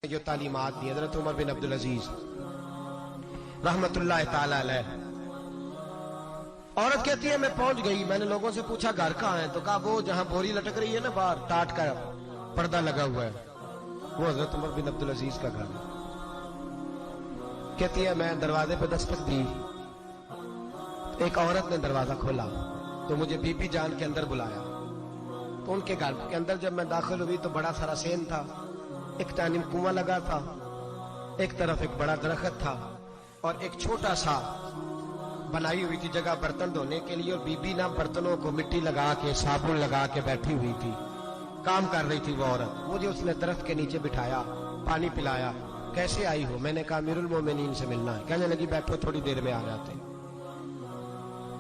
جو تعلیمات دی حضرت عمر بن عبدالعزیز رحمت اللہ تعالی علیہ. عورت کہتی ہے میں پہنچ گئی, میں نے لوگوں سے پوچھا گھر کہاں ہے, تو کہا وہ جہاں بوری لٹک رہی ہے نا باہر ٹاٹ کا پردہ لگا ہوا ہے وہ حضرت عمر بن عبدالعزیز کا گھر ہے. کہتی ہے میں دروازے پہ دستک دی, ایک عورت نے دروازہ کھولا تو مجھے بی بی جان کے اندر بلایا. تو ان کے گھر کے اندر جب میں داخل ہوئی تو بڑا سارا سین تھا, ایک جانب کنواں لگا تھا, ایک طرف ایک بڑا درخت تھا اور ایک چھوٹا سا بنائی ہوئی تھی جگہ برتن دھونے کے لیے, اور بی بی نا برتنوں کو مٹی لگا کے صابن لگا کے بیٹھی ہوئی تھی, کام کر رہی تھی وہ عورت. مجھے اس نے درخت کے نیچے بٹھایا, پانی پلایا. کیسے آئی ہو؟ میں نے کہا امیر المومنین سے ملنا ہے. کہنے لگی بیٹھو تھوڑی دیر میں آ جاتے.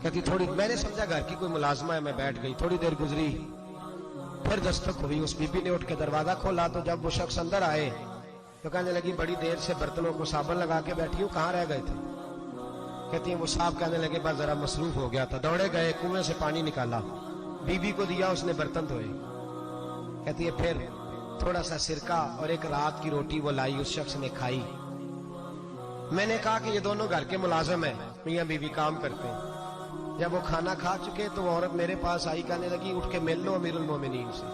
کہتی تھوڑی, میں نے سمجھا گھر کی کوئی ملازمہ ہے, میں بیٹھ گئی. تھوڑی دیر گزری, پھر دستک ہوئی, اس بی بی نے اٹھ کے دروازہ کھولا. تو جب وہ شخص اندر آئے تو کہنے لگی بڑی دیر سے برتنوں کو صابن لگا کے بیٹھی ہوں, کہاں رہ گئے تھے؟ کہتی ہیں وہ صاحب کہنے لگے بس ذرا مصروف ہو گیا تھا. دوڑے گئے, کنویں سے پانی نکالا, بی بی کو دیا, اس نے برتن دھوئے. کہتی ہے پھر تھوڑا سا سرکہ اور ایک رات کی روٹی وہ لائی, اس شخص نے کھائی. میں نے کہا کہ یہ دونوں گھر کے ملازم ہیں, میاں بیوی کام کرتے ہیں. جب وہ کھانا کھا چکے تو وہ عورت میرے پاس آئی, کہنے لگی اٹھ کے مل لو امیر المومنین سے.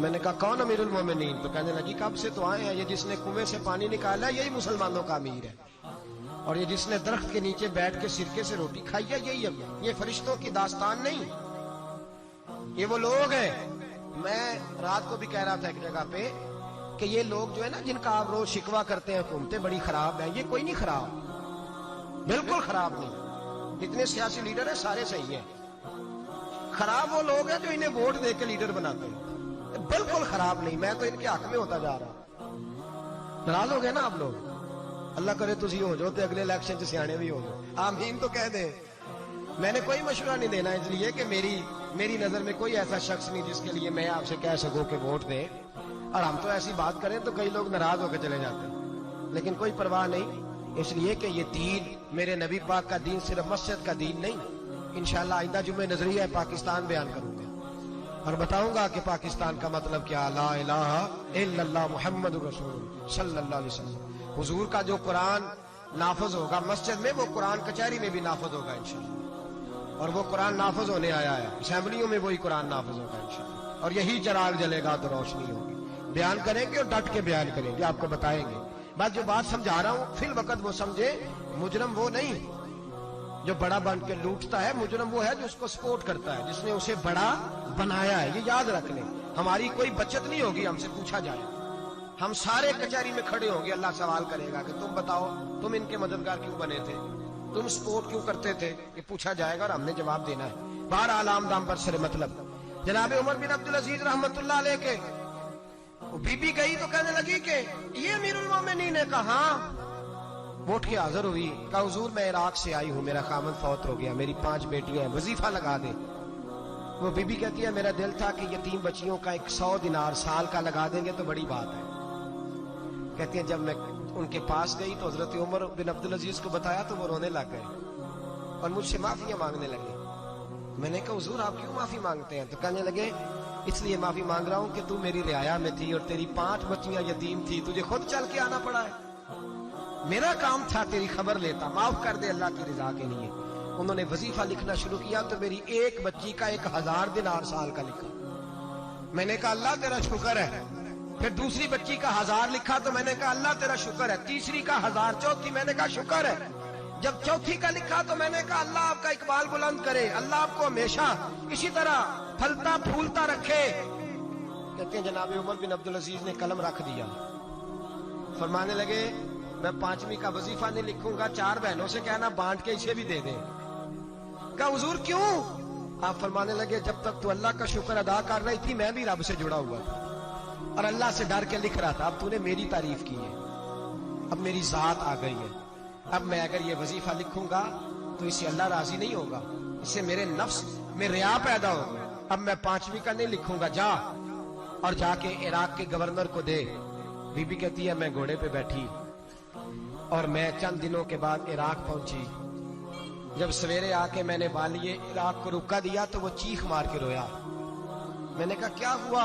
میں نے کہا کون امیر المومنین؟ تو کہنے لگی کب سے تو آئے ہیں, یہ جس نے کنویں سے پانی نکالا یہی مسلمانوں کا امیر ہے, اور یہ جس نے درخت کے نیچے بیٹھ کے سرکے سے روٹی کھائی ہے یہی امیر. یہ فرشتوں کی داستان نہیں, یہ وہ لوگ ہیں. میں رات کو بھی کہہ رہا تھا ایک جگہ پہ کہ یہ لوگ جو ہے نا جن کا آپ روز شکوہ کرتے ہیں حکومتیں بڑی خراب ہیں, یہ کوئی نہیں خراب, بالکل خراب نہیں. جتنے سیاسی لیڈر ہیں سارے صحیح ہیں. خراب وہ لوگ ہیں جو انہیں ووٹ دے کے لیڈر بناتے ہیں, بالکل خراب نہیں. میں تو ان کے حق میں ہوتا جا رہا. ناراض ہو گئے نا آپ لوگ؟ اللہ کرے تسی ہو جاؤ تو اگلے الیکشن سے سیانے بھی ہو جاؤ. آمین تو کہہ دیں. میں نے کوئی مشورہ نہیں دینا, اس لیے کہ میری نظر میں کوئی ایسا شخص نہیں جس کے لیے میں آپ سے کہہ سکوں کہ ووٹ دیں. اور ہم تو ایسی بات کریں تو کئی لوگ ناراض ہو کے چلے جاتے ہیں, لیکن کوئی پرواہ نہیں, اس لیے کہ یہ دین میرے نبی پاک کا دین صرف مسجد کا دین نہیں. انشاءاللہ آئندہ جمعہ نظریہ پاکستان بیان کروں گا اور بتاؤں گا کہ پاکستان کا مطلب کیا, لا الہ الا اللہ محمد رسول صلی اللہ علیہ وسلم. حضور کا جو قرآن نافذ ہوگا مسجد میں, وہ قرآن کچہری میں بھی نافذ ہوگا انشاءاللہ. اور وہ قرآن نافذ ہونے آیا ہے, اسمبلیوں میں وہی قرآن نافذ ہوگا انشاءاللہ. اور یہی چراغ جلے گا تو روشنی ہوگی. بیان کریں گے اور ڈٹ کے بیان کریں گے, آپ کو بتائیں گے. بس جو بات سمجھا رہا ہوں فی الوقت وہ سمجھے. مجرم وہ نہیں جو بڑا بن کے لوٹتا ہے, مجرم وہ ہے جو اس کو سپورٹ کرتا ہے, جس نے اسے بڑا بنایا ہے. یہ یاد رکھ لیں. ہماری کوئی بچت نہیں ہوگی ہم سے پوچھا جائے. ہم سارے کچہری میں کھڑے ہوں گے, اللہ سوال کرے گا کہ تم بتاؤ تم ان کے مددگار کیوں بنے تھے, تم سپورٹ کیوں کرتے تھے. یہ پوچھا جائے گا اور ہم نے جواب دینا ہے. بہرحال عام دام پر سر مطلب جناب عمر بن عبدالعزیز رحمت اللہ علیہ کے بی بی گئی تو کہنے لگی کہ یہ امیر المومنین نے کہا. اٹھ کے حاضر ہوئی, کہا حضور میں عراق سے آئی ہوں, میرا خامد فوت ہو گیا, میری 5 بیٹیاں ہیں, وظیفہ لگا دے. وہ بی بی کہتی ہے میرا دل تھا کہ یتیم بچیوں کا 100 دینار سال کا لگا دیں گے تو بڑی بات ہے. کہتی ہے جب میں ان کے پاس گئی تو حضرت عمر بن عبدالعزیز کو بتایا تو وہ رونے لگ گئے اور مجھ سے معافیاں مانگنے لگے. میں نے کہا حضور آپ کیوں معافی مانگتے ہیں؟ تو کہنے لگے اس لیے معافی مانگ رہا ہوں کہ تو میری رعایا میں تھی اور تیری 5 بچیاں یتیم تھی, تجھے خود چل کے آنا پڑا ہے. میرا کام تھا تیری خبر لیتا, معاف کر دے اللہ کی رضا کے لیے. انہوں نے وظیفہ لکھنا شروع کیا تو میری ایک بچی کا 1000 دینار سال کا لکھا. میں نے کہا اللہ تیرا شکر ہے. پھر دوسری بچی کا 1000 لکھا تو میں نے کہا اللہ تیرا شکر ہے. تیسری کا 1000, چوتھی میں نے کہا شکر ہے. جب چوتھی کا لکھا تو میں نے کہا اللہ آپ کا اقبال بلند کرے, اللہ آپ کو ہمیشہ اسی طرح پھلتا پھولتا رکھے. کہتے ہیں جناب عمر بن عبدالعزیز نے قلم رکھ دیا, فرمانے لگے میں 5ویں کا وظیفہ نہیں لکھوں گا, 4 بہنوں سے کہنا بانٹ کے اسے بھی دے دیں. کہا حضور کیوں؟ آپ فرمانے لگے جب تک تو اللہ کا شکر ادا کر رہی تھی میں بھی رب سے جڑا ہوا تھا اور اللہ سے ڈر کے لکھ رہا تھا. اب تو نے میری تعریف کی ہے, اب میری ذات آ گئی ہے. اب میں اگر یہ وظیفہ لکھوں گا تو اس سے اللہ راضی نہیں ہوگا, اس سے میرے نفس میں ریا پیدا ہوگا. اب میں 5ویں کا نہیں لکھوں گا, جا اور جا کے عراق کے گورنر کو دے. بی بی کہتی ہے میں گھوڑے پہ بیٹھی اور میں چند دنوں کے بعد عراق پہنچی. جب سویرے آ کے میں نے والی عراق کو رکا دیا تو وہ چیخ مار کے رویا. میں نے کہا کیا ہوا؟